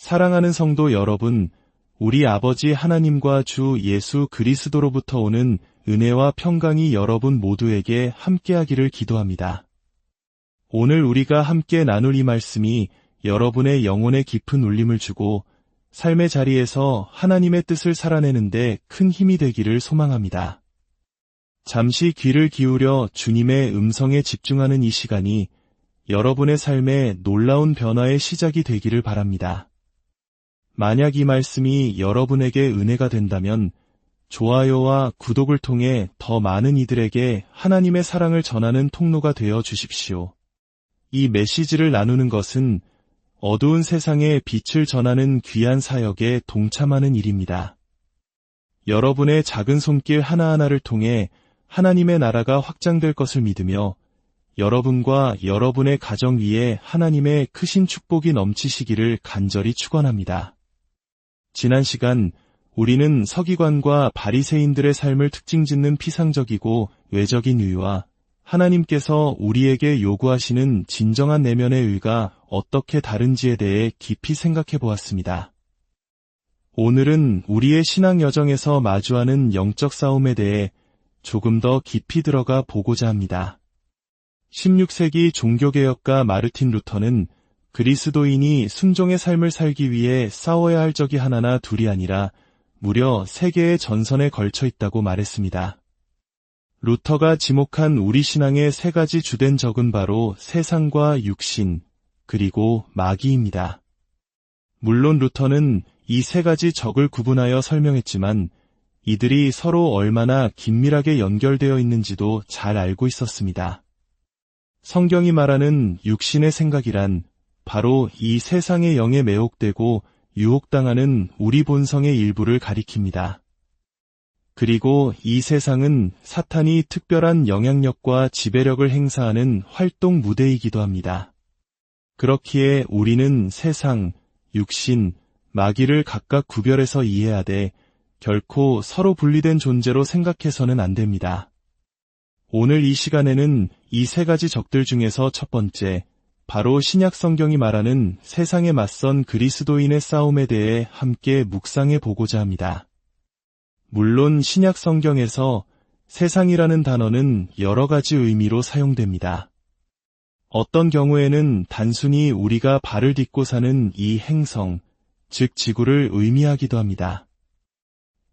사랑하는 성도 여러분, 우리 아버지 하나님과 주 예수 그리스도로부터 오는 은혜와 평강이 여러분 모두에게 함께하기를 기도합니다. 오늘 우리가 함께 나눌 이 말씀이 여러분의 영혼에 깊은 울림을 주고 삶의 자리에서 하나님의 뜻을 살아내는데 큰 힘이 되기를 소망합니다. 잠시 귀를 기울여 주님의 음성에 집중하는 이 시간이 여러분의 삶에 놀라운 변화의 시작이 되기를 바랍니다. 만약 이 말씀이 여러분에게 은혜가 된다면 좋아요와 구독을 통해 더 많은 이들에게 하나님의 사랑을 전하는 통로가 되어 주십시오. 이 메시지를 나누는 것은 어두운 세상에 빛을 전하는 귀한 사역에 동참하는 일입니다. 여러분의 작은 손길 하나하나를 통해 하나님의 나라가 확장될 것을 믿으며 여러분과 여러분의 가정 위에 하나님의 크신 축복이 넘치시기를 간절히 축원합니다. 지난 시간 우리는 서기관과 바리새인들의 삶을 특징짓는 피상적이고 외적인 의와 하나님께서 우리에게 요구하시는 진정한 내면의 의가 어떻게 다른지에 대해 깊이 생각해 보았습니다. 오늘은 우리의 신앙 여정에서 마주하는 영적 싸움에 대해 조금 더 깊이 들어가 보고자 합니다. 16세기 종교개혁가 마르틴 루터는 그리스도인이 순종의 삶을 살기 위해 싸워야 할 적이 하나나 둘이 아니라 무려 3개의 전선에 걸쳐 있다고 말했습니다. 루터가 지목한 우리 신앙의 3가지 주된 적은 바로 세상과 육신, 그리고 마귀입니다. 물론 루터는 이 3가지 적을 구분하여 설명했지만 이들이 서로 얼마나 긴밀하게 연결되어 있는지도 잘 알고 있었습니다. 성경이 말하는 육신의 생각이란 바로 이 세상의 영에 매혹되고 유혹당하는 우리 본성의 일부를 가리킵니다. 그리고 이 세상은 사탄이 특별한 영향력과 지배력을 행사하는 활동 무대이기도 합니다. 그렇기에 우리는 세상, 육신, 마귀를 각각 구별해서 이해하되 결코 서로 분리된 존재로 생각해서는 안 됩니다. 오늘 이 시간에는 이 3가지 적들 중에서 첫 번째, 바로 신약 성경이 말하는 세상에 맞선 그리스도인의 싸움에 대해 함께 묵상해 보고자 합니다. 물론 신약 성경에서 세상이라는 단어는 여러 가지 의미로 사용됩니다. 어떤 경우에는 단순히 우리가 발을 딛고 사는 이 행성, 즉 지구를 의미하기도 합니다.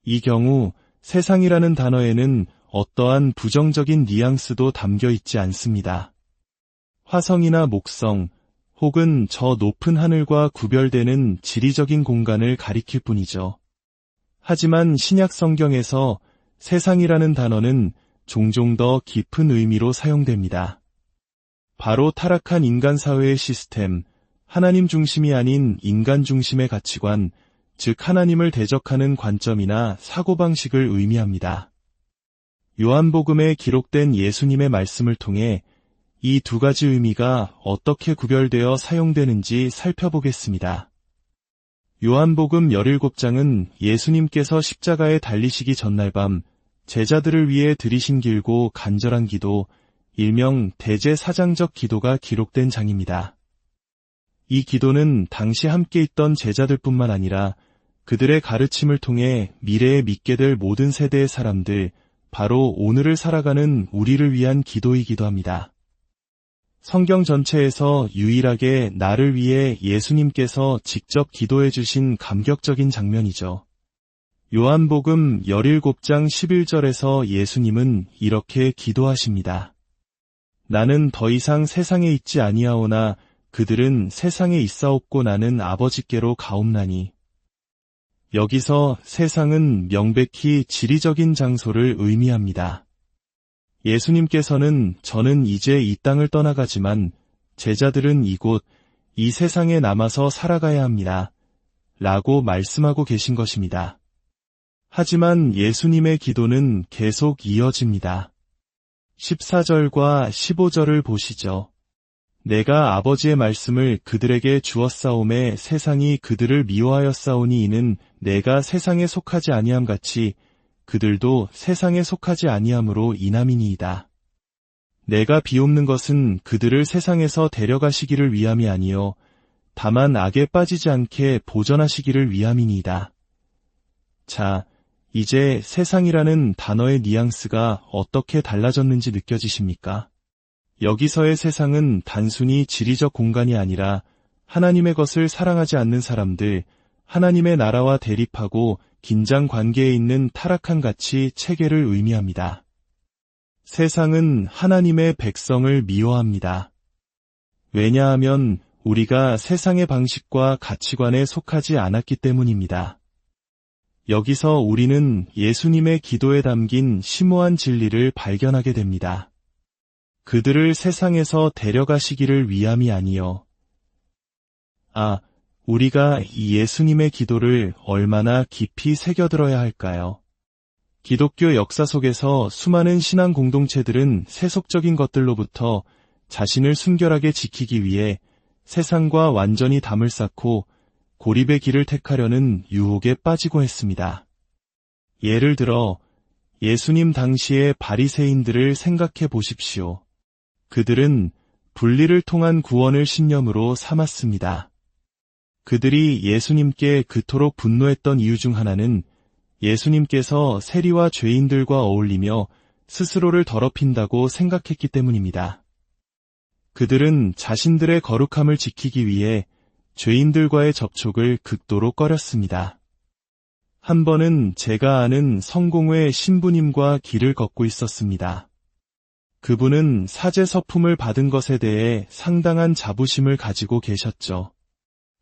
이 경우 세상이라는 단어에는 어떠한 부정적인 뉘앙스도 담겨 있지 않습니다. 화성이나 목성, 혹은 저 높은 하늘과 구별되는 지리적인 공간을 가리킬 뿐이죠. 하지만 신약 성경에서 세상이라는 단어는 종종 더 깊은 의미로 사용됩니다. 바로 타락한 인간 사회의 시스템, 하나님 중심이 아닌 인간 중심의 가치관, 즉 하나님을 대적하는 관점이나 사고방식을 의미합니다. 요한복음에 기록된 예수님의 말씀을 통해 이 2가지 의미가 어떻게 구별되어 사용되는지 살펴보겠습니다. 요한복음 17장은 예수님께서 십자가에 달리시기 전날 밤 제자들을 위해 드리신 길고 간절한 기도, 일명 대제사장적 기도가 기록된 장입니다. 이 기도는 당시 함께 있던 제자들뿐만 아니라 그들의 가르침을 통해 미래에 믿게 될 모든 세대의 사람들, 바로 오늘을 살아가는 우리를 위한 기도이기도 합니다. 성경 전체에서 유일하게 나를 위해 예수님께서 직접 기도해 주신 감격적인 장면이죠. 요한복음 17장 11절에서 예수님은 이렇게 기도하십니다. 나는 더 이상 세상에 있지 아니하오나 그들은 세상에 있사옵고 나는 아버지께로 가옵나니. 여기서 세상은 명백히 지리적인 장소를 의미합니다. 예수님께서는 저는 이제 이 땅을 떠나가지만 제자들은 이곳, 이 세상에 남아서 살아가야 합니다. 라고 말씀하고 계신 것입니다. 하지만 예수님의 기도는 계속 이어집니다. 14절과 15절을 보시죠. 내가 아버지의 말씀을 그들에게 주었사오매 세상이 그들을 미워하였사오니 이는 내가 세상에 속하지 아니함 같이 그들도 세상에 속하지 아니함으로 인함이니이다. 내가 비옵는 것은 그들을 세상에서 데려가시기를 위함이 아니요 다만 악에 빠지지 않게 보전하시기를 위함이니이다. 자, 이제 세상이라는 단어의 뉘앙스가 어떻게 달라졌는지 느껴지십니까? 여기서의 세상은 단순히 지리적 공간이 아니라 하나님의 것을 사랑하지 않는 사람들, 하나님의 나라와 대립하고 긴장 관계에 있는 타락한 가치 체계를 의미합니다. 세상은 하나님의 백성을 미워합니다. 왜냐하면 우리가 세상의 방식과 가치관에 속하지 않았기 때문입니다. 여기서 우리는 예수님의 기도에 담긴 심오한 진리를 발견하게 됩니다. 그들을 세상에서 데려가시기를 위함이 아니요. 우리가 이 예수님의 기도를 얼마나 깊이 새겨들어야 할까요? 기독교 역사 속에서 수많은 신앙 공동체들은 세속적인 것들로부터 자신을 순결하게 지키기 위해 세상과 완전히 담을 쌓고 고립의 길을 택하려는 유혹에 빠지고 했습니다. 예를 들어 예수님 당시의 바리새인들을 생각해 보십시오. 그들은 분리를 통한 구원을 신념으로 삼았습니다. 그들이 예수님께 그토록 분노했던 이유 중 하나는 예수님께서 세리와 죄인들과 어울리며 스스로를 더럽힌다고 생각했기 때문입니다. 그들은 자신들의 거룩함을 지키기 위해 죄인들과의 접촉을 극도로 꺼렸습니다. 한 번은 제가 아는 성공회 신부님과 길을 걷고 있었습니다. 그분은 사제 서품을 받은 것에 대해 상당한 자부심을 가지고 계셨죠.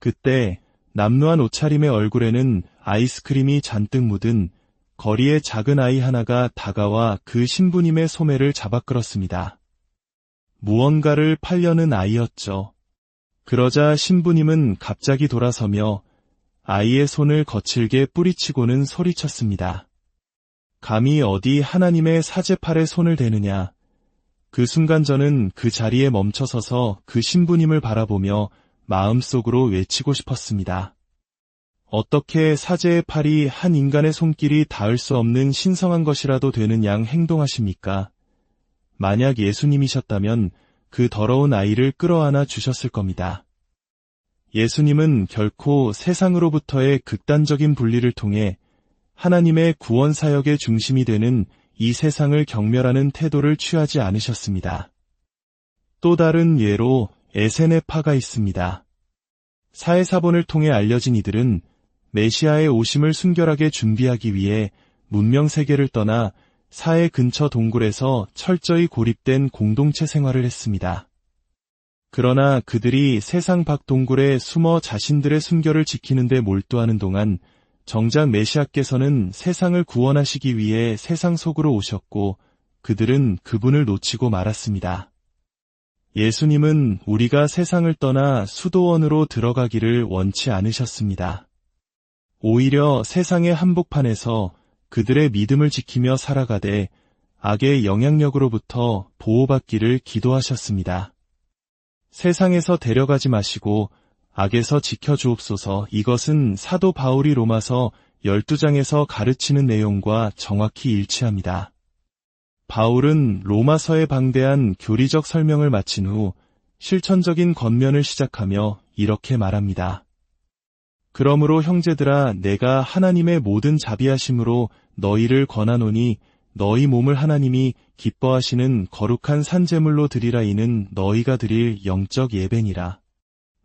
그때 남루한 옷차림의 얼굴에는 아이스크림이 잔뜩 묻은 거리의 작은 아이 하나가 다가와 그 신부님의 소매를 잡아 끌었습니다. 무언가를 팔려는 아이였죠. 그러자 신부님은 갑자기 돌아서며 아이의 손을 거칠게 뿌리치고는 소리쳤습니다. 감히 어디 하나님의 사제팔에 손을 대느냐. 그 순간 저는 그 자리에 멈춰서서 그 신부님을 바라보며 마음속으로 외치고 싶었습니다. 어떻게 사제의 팔이 한 인간의 손길이 닿을 수 없는 신성한 것이라도 되는 양 행동하십니까? 만약 예수님이셨다면 그 더러운 아이를 끌어안아 주셨을 겁니다. 예수님은 결코 세상으로부터의 극단적인 분리를 통해 하나님의 구원 사역의 중심이 되는 이 세상을 경멸하는 태도를 취하지 않으셨습니다. 또 다른 예로 에세네파가 있습니다. 사해사본을 통해 알려진 이들은 메시아의 오심을 순결하게 준비하기 위해 문명세계를 떠나 사해 근처 동굴에서 철저히 고립된 공동체 생활을 했습니다. 그러나 그들이 세상 밖 동굴에 숨어 자신들의 순결을 지키는 데 몰두하는 동안 정작 메시아께서는 세상을 구원하시기 위해 세상 속으로 오셨고 그들은 그분을 놓치고 말았습니다. 예수님은 우리가 세상을 떠나 수도원으로 들어가기를 원치 않으셨습니다. 오히려 세상의 한복판에서 그들의 믿음을 지키며 살아가되 악의 영향력으로부터 보호받기를 기도하셨습니다. 세상에서 데려가지 마시고 악에서 지켜주옵소서. 이것은 사도 바울이 로마서 12장에서 가르치는 내용과 정확히 일치합니다. 바울은 로마서에 방대한 교리적 설명을 마친 후 실천적인 권면을 시작하며 이렇게 말합니다. 그러므로 형제들아, 내가 하나님의 모든 자비하심으로 너희를 권하노니 너희 몸을 하나님이 기뻐하시는 거룩한 산제물로 드리라. 이는 너희가 드릴 영적 예배니라.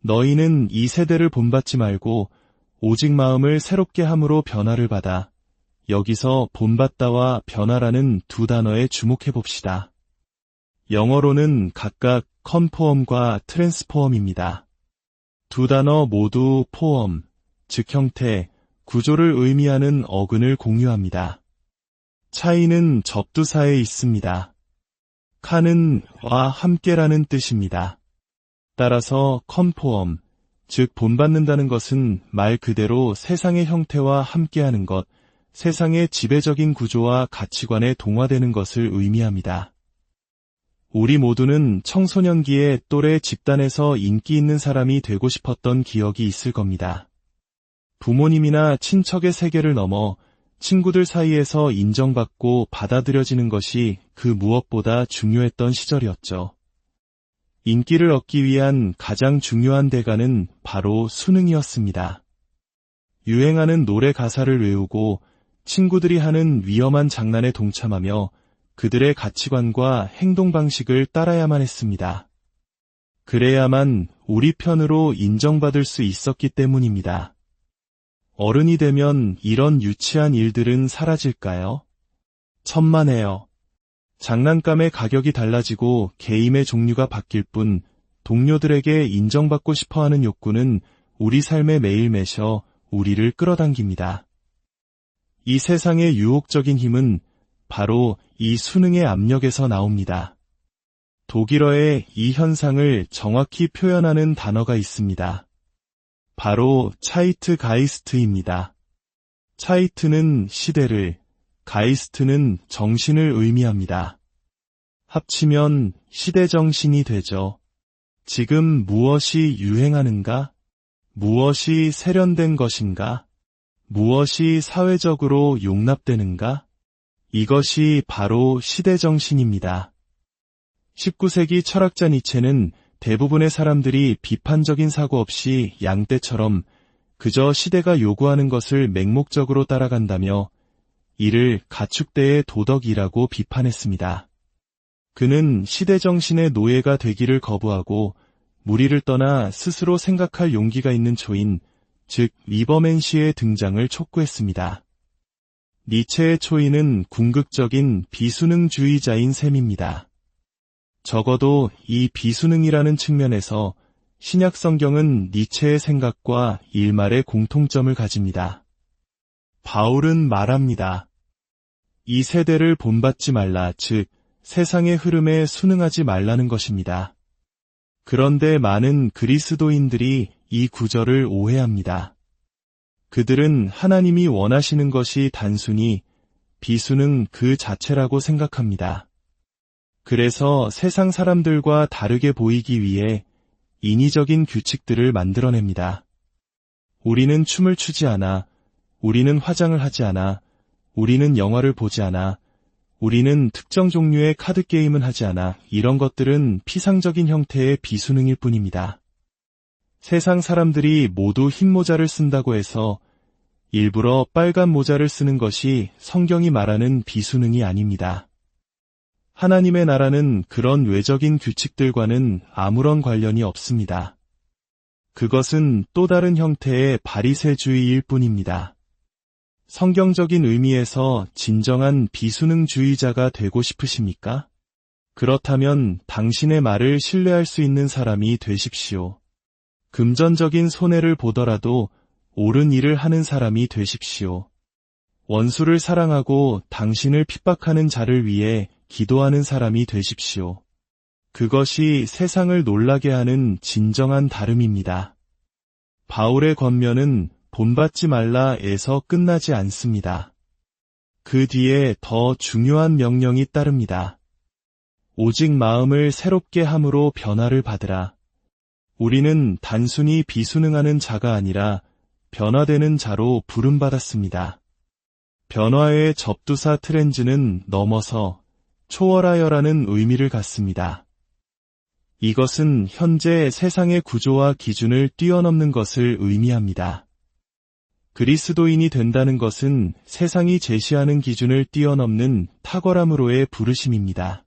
너희는 이 세대를 본받지 말고 오직 마음을 새롭게 함으로 변화를 받아. 여기서 본받다와 변화라는 두 단어에 주목해 봅시다. 영어로는 각각 컨포엄과 트랜스포엄입니다. 두 단어 모두 포엄, 즉 형태, 구조를 의미하는 어근을 공유합니다. 차이는 접두사에 있습니다. 카는 와 함께라는 뜻입니다. 따라서 컨포엄, 즉 본받는다는 것은 말 그대로 세상의 형태와 함께하는 것, 세상의 지배적인 구조와 가치관에 동화되는 것을 의미합니다. 우리 모두는 청소년기에 또래 집단에서 인기 있는 사람이 되고 싶었던 기억이 있을 겁니다. 부모님이나 친척의 세계를 넘어 친구들 사이에서 인정받고 받아들여지는 것이 그 무엇보다 중요했던 시절이었죠. 인기를 얻기 위한 가장 중요한 대가는 바로 수능이었습니다. 유행하는 노래 가사를 외우고 친구들이 하는 위험한 장난에 동참하며 그들의 가치관과 행동 방식을 따라야만 했습니다. 그래야만 우리 편으로 인정받을 수 있었기 때문입니다. 어른이 되면 이런 유치한 일들은 사라질까요? 천만에요. 장난감의 가격이 달라지고 게임의 종류가 바뀔 뿐 동료들에게 인정받고 싶어하는 욕구는 우리 삶에 매일 매셔 우리를 끌어당깁니다. 이 세상의 유혹적인 힘은 바로 이 수능의 압력에서 나옵니다. 독일어에 이 현상을 정확히 표현하는 단어가 있습니다. 바로 차이트가이스트입니다. 차이트는 시대를, 가이스트는 정신을 의미합니다. 합치면 시대정신이 되죠. 지금 무엇이 유행하는가? 무엇이 세련된 것인가? 무엇이 사회적으로 용납되는가? 이것이 바로 시대정신입니다. 19세기 철학자 니체는 대부분의 사람들이 비판적인 사고 없이 양떼처럼 그저 시대가 요구하는 것을 맹목적으로 따라간다며 이를 가축대의 도덕이라고 비판했습니다. 그는 시대정신의 노예가 되기를 거부하고 무리를 떠나 스스로 생각할 용기가 있는 초인, 즉 리버맨 시의 등장을 촉구했습니다. 니체의 초인은 궁극적인 비수능주의자인 셈입니다. 적어도 이 비수능이라는 측면에서 신약 성경은 니체의 생각과 일말의 공통점을 가집니다. 바울은 말합니다. 이 세대를 본받지 말라, 즉 세상의 흐름에 순응하지 말라는 것입니다. 그런데 많은 그리스도인들이 이 구절을 오해합니다. 그들은 하나님이 원하시는 것이 단순히 비수능 그 자체라고 생각합니다. 그래서 세상 사람들과 다르게 보이기 위해 인위적인 규칙들을 만들어냅니다. 우리는 춤을 추지 않아, 우리는 화장을 하지 않아, 우리는 영화를 보지 않아, 우리는 특정 종류의 카드게임은 하지 않아. 이런 것들은 피상적인 형태의 비수능일 뿐입니다. 세상 사람들이 모두 흰 모자를 쓴다고 해서 일부러 빨간 모자를 쓰는 것이 성경이 말하는 비수능이 아닙니다. 하나님의 나라는 그런 외적인 규칙들과는 아무런 관련이 없습니다. 그것은 또 다른 형태의 바리새주의일 뿐입니다. 성경적인 의미에서 진정한 비수능주의자가 되고 싶으십니까? 그렇다면 당신의 말을 신뢰할 수 있는 사람이 되십시오. 금전적인 손해를 보더라도 옳은 일을 하는 사람이 되십시오. 원수를 사랑하고 당신을 핍박하는 자를 위해 기도하는 사람이 되십시오. 그것이 세상을 놀라게 하는 진정한 다름입니다. 바울의 권면은 본받지 말라에서 끝나지 않습니다. 그 뒤에 더 중요한 명령이 따릅니다. 오직 마음을 새롭게 함으로 변화를 받으라. 우리는 단순히 비수능하는 자가 아니라 변화되는 자로 부름받았습니다. 변화의 접두사 트렌즈는 넘어서 초월하여라는 의미를 갖습니다. 이것은 현재 세상의 구조와 기준을 뛰어넘는 것을 의미합니다. 그리스도인이 된다는 것은 세상이 제시하는 기준을 뛰어넘는 탁월함으로의 부르심입니다.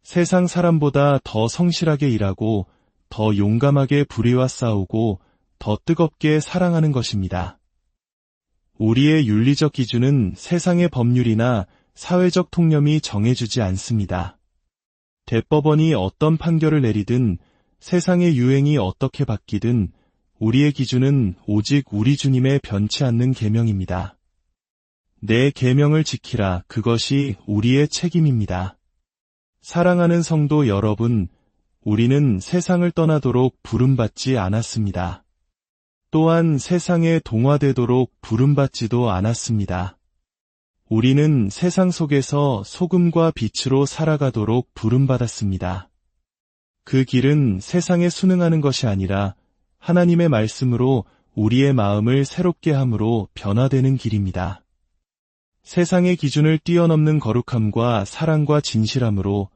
세상 사람보다 더 성실하게 일하고 더 용감하게 불의와 싸우고 더 뜨겁게 사랑하는 것입니다. 우리의 윤리적 기준은 세상의 법률이나 사회적 통념이 정해주지 않습니다. 대법원이 어떤 판결을 내리든 세상의 유행이 어떻게 바뀌든 우리의 기준은 오직 우리 주님의 변치 않는 계명입니다. 내 계명을 지키라. 그것이 우리의 책임입니다. 사랑하는 성도 여러분, 우리는 세상을 떠나도록 부름받지 않았습니다. 또한 세상에 동화되도록 부름받지도 않았습니다. 우리는 세상 속에서 소금과 빛으로 살아가도록 부름받았습니다. 그 길은 세상에 순응하는 것이 아니라 하나님의 말씀으로 우리의 마음을 새롭게 함으로 변화되는 길입니다. 세상의 기준을 뛰어넘는 거룩함과 사랑과 진실함으로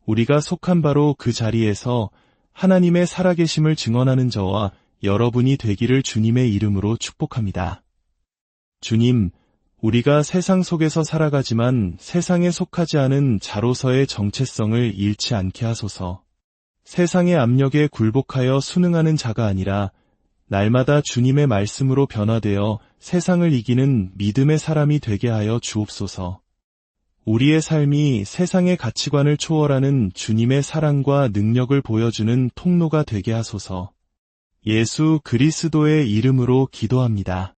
우리가 속한 바로 그 자리에서 하나님의 살아계심을 증언하는 저와 여러분이 되기를 주님의 이름으로 축복합니다. 주님, 우리가 세상 속에서 살아가지만 세상에 속하지 않은 자로서의 정체성을 잃지 않게 하소서. 세상의 압력에 굴복하여 순응하는 자가 아니라 날마다 주님의 말씀으로 변화되어 세상을 이기는 믿음의 사람이 되게 하여 주옵소서. 우리의 삶이 세상의 가치관을 초월하는 주님의 사랑과 능력을 보여주는 통로가 되게 하소서. 예수 그리스도의 이름으로 기도합니다.